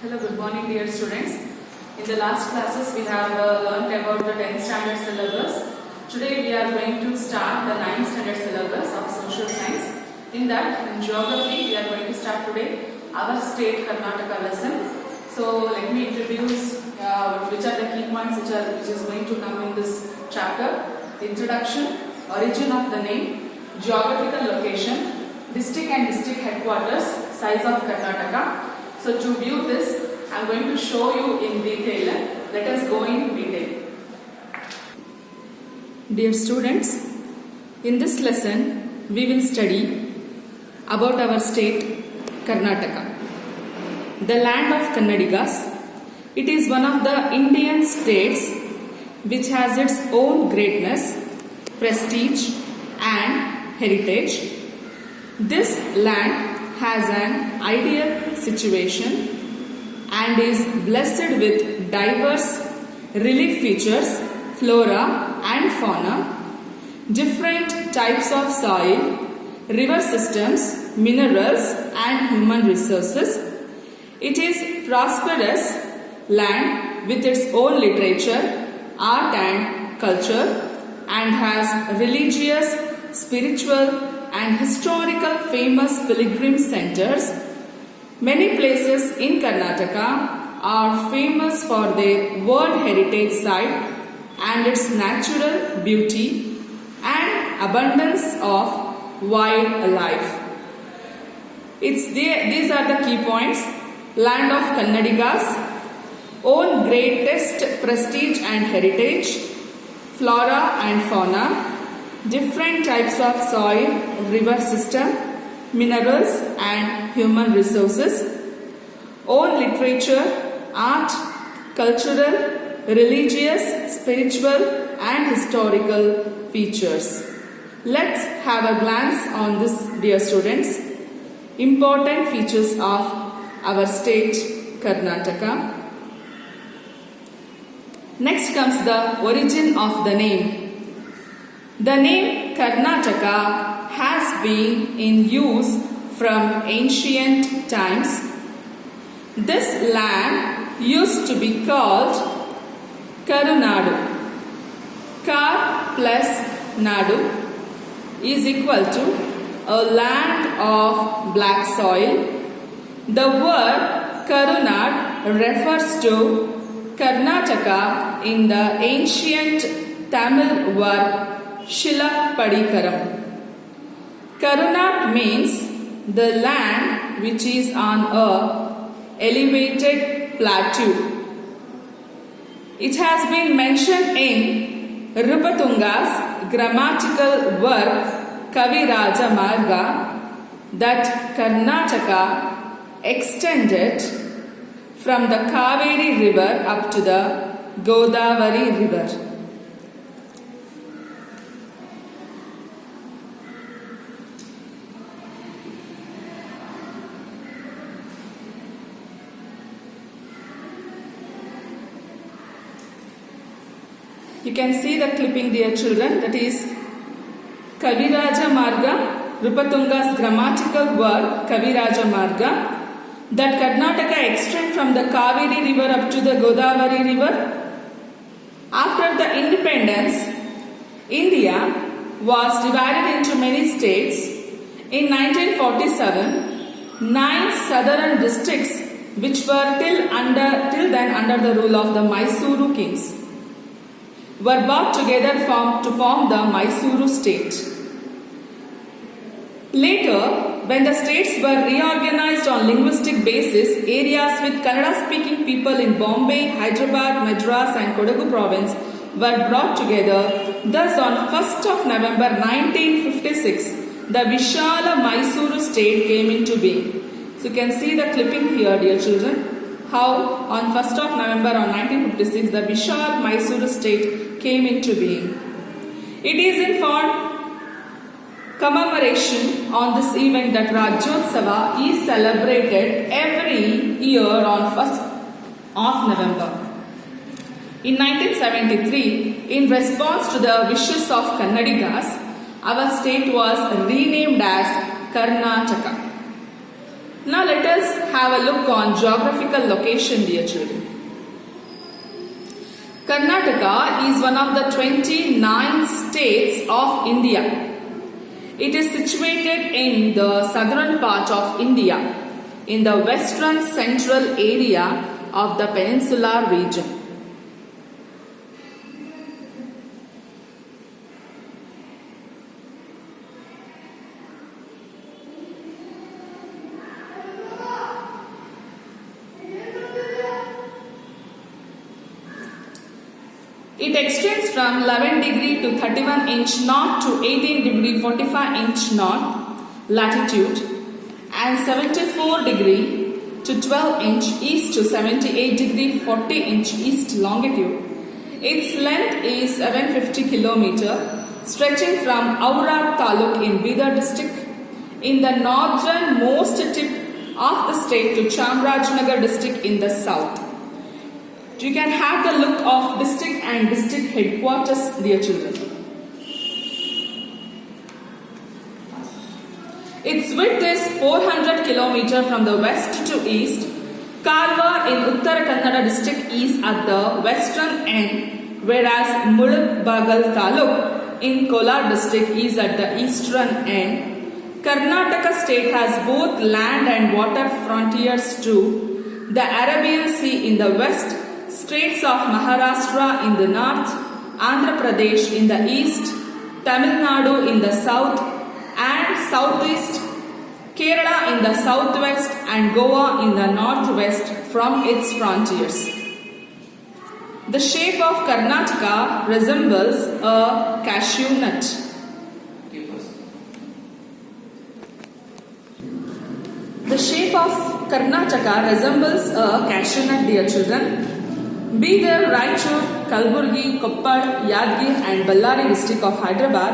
Hello, good morning dear students. In the last classes we have learnt about the 10th standard syllabus. Today we are going to start the 9th standard syllabus of social science. In that, in geography, we are going to start today our state Karnataka lesson. So let me introduce which are the key points which is going to come in this chapter. Introduction, origin of the name, geographical location, district and district headquarters, size of Karnataka. So to view this, I am going to show you in detail. Let us go in detail. Dear students, in this lesson, we will study about our state, Karnataka. The land of Kannadigas. It is one of the Indian states which has its own greatness, prestige and heritage. This land has an ideal situation and is blessed with diverse relief features, flora and fauna, different types of soil, river systems, minerals and human resources. It is prosperous land with its own literature, art and culture, and has religious, spiritual and historical famous pilgrim centers. Many places in Karnataka are famous for their World Heritage Site and its natural beauty and abundance of wildlife. These are the key points. Land of Kannadigas, own greatest prestige and heritage, flora and fauna, different types of soil, river system, minerals and human resources, own literature, art, cultural, religious, spiritual and historical features. Let's have a glance on this, dear students. Important features of our state, Karnataka. Next comes the origin of the name. The name Karnataka has been in use from ancient times. This land used to be called Karunadu. Kar plus Nadu is equal to a land of black soil. The word Karunad refers to Karnataka in the ancient Tamil word Shilapadikaram. Karunad means the land which is on a elevated plateau. It has been mentioned in Rupatunga's grammatical work Kaviraja Marga that Karnataka extended from the Kaveri river up to the Godavari river. You can see the clipping, dear children, that is Kaviraja Marga, Rupatunga's grammatical work Kaviraja Marga, that Karnataka extends from the Kaveri river up to the Godavari river. After the independence, India was divided into many states. In 1947, 9 southern districts which were till then under the rule of the Mysuru kings were brought together to form the Mysuru state. Later, when the states were reorganized on linguistic basis, areas with Kannada-speaking people in Bombay, Hyderabad, Madras and Kodagu province were brought together. Thus, on 1st of November 1956, the Vishala Mysuru state came into being. So you can see the clipping here, dear children, how on 1st of November on 1956, the Vishal Mysuru state came into being. It is in fond commemoration on this event that Rajyotsava is celebrated every year on 1st of November. In 1973, in response to the wishes of Kannadigas, our state was renamed as Karnataka. Now let us have a look on geographical location, dear children. Karnataka is one of the 29 states of India. It is situated in the southern part of India, in the western central area of the peninsular region. It extends from 11 degree to 31 inch north to 18 degree 45 inch north latitude and 74 degree to 12 inch east to 78 degree 40 inch east longitude. Its length is 750 kilometer, stretching from Aura Taluk in Bidar district in the northernmost tip of the state to Chamarajanagar district in the south. You can have the look of district and district headquarters, dear children. Its width is 400 km from the west to east. Karwar in Uttara Kannada district is at the western end, whereas Mulabagal Taluk in Kolar district is at the eastern end. Karnataka state has both land and water frontiers to the Arabian Sea in the west, Straits of Maharashtra in the north, Andhra Pradesh in the east, Tamil Nadu in the south and southeast, Kerala in the southwest and Goa in the northwest from its frontiers. The shape of Karnataka resembles a cashew nut. The shape of Karnataka resembles a cashew nut, dear children. Bidar, Raichur, Kalburgi, Koppal, Yadgir and Ballari district of Hyderabad,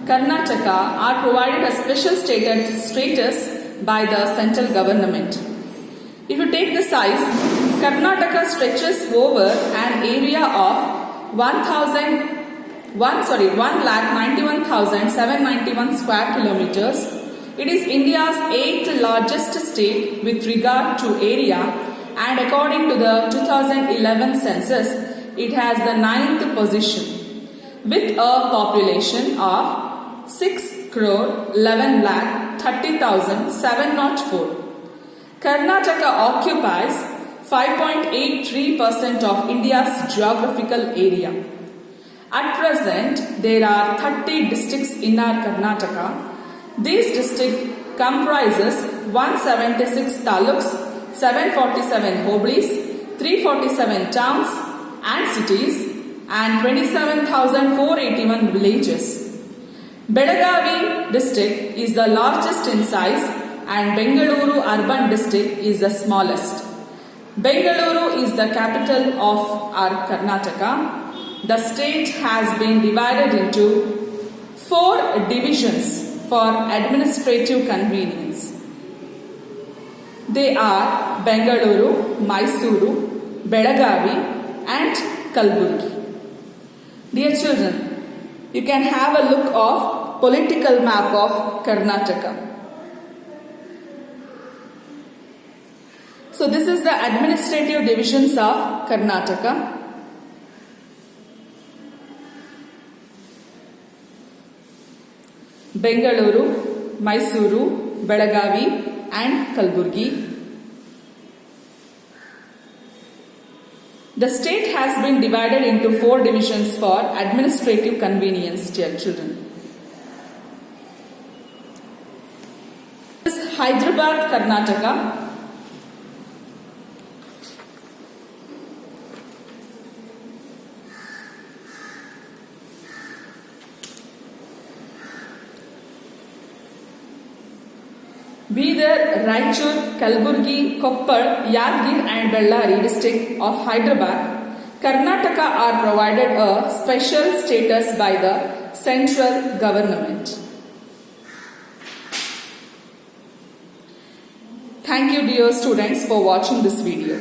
Karnataka are provided a special status by the central government. If you take the size, Karnataka stretches over an area of 1,91,791 square kilometers. It is India's 8th largest state with regard to area, and according to the 2011 census, it has the 9th position with a population of 6,11,30,704. Karnataka occupies 5.83% of India's geographical area. At present, there are 30 districts in our Karnataka. This district comprises 176 taluks, 747 hoblis, 347 towns and cities and 27,481 villages. Belagavi district is the largest in size and Bengaluru urban district is the smallest. Bengaluru is the capital of our Karnataka. The state has been divided into 4 divisions for administrative convenience. They are Bengaluru, Mysuru, Belagavi and Kalburgi. Dear children, you can have a look of political map of Karnataka. So this is the administrative divisions of Karnataka. Bengaluru, Mysuru, Belagavi and Kalburgi. The state has been divided into 4 divisions for administrative convenience, dear children. This is Hyderabad, Karnataka. Bidar, Raichur, Kalburgi, Koppal, Yadgir and Ballari district of Hyderabad, Karnataka are provided a special status by the central government. Thank you, dear students, for watching this video.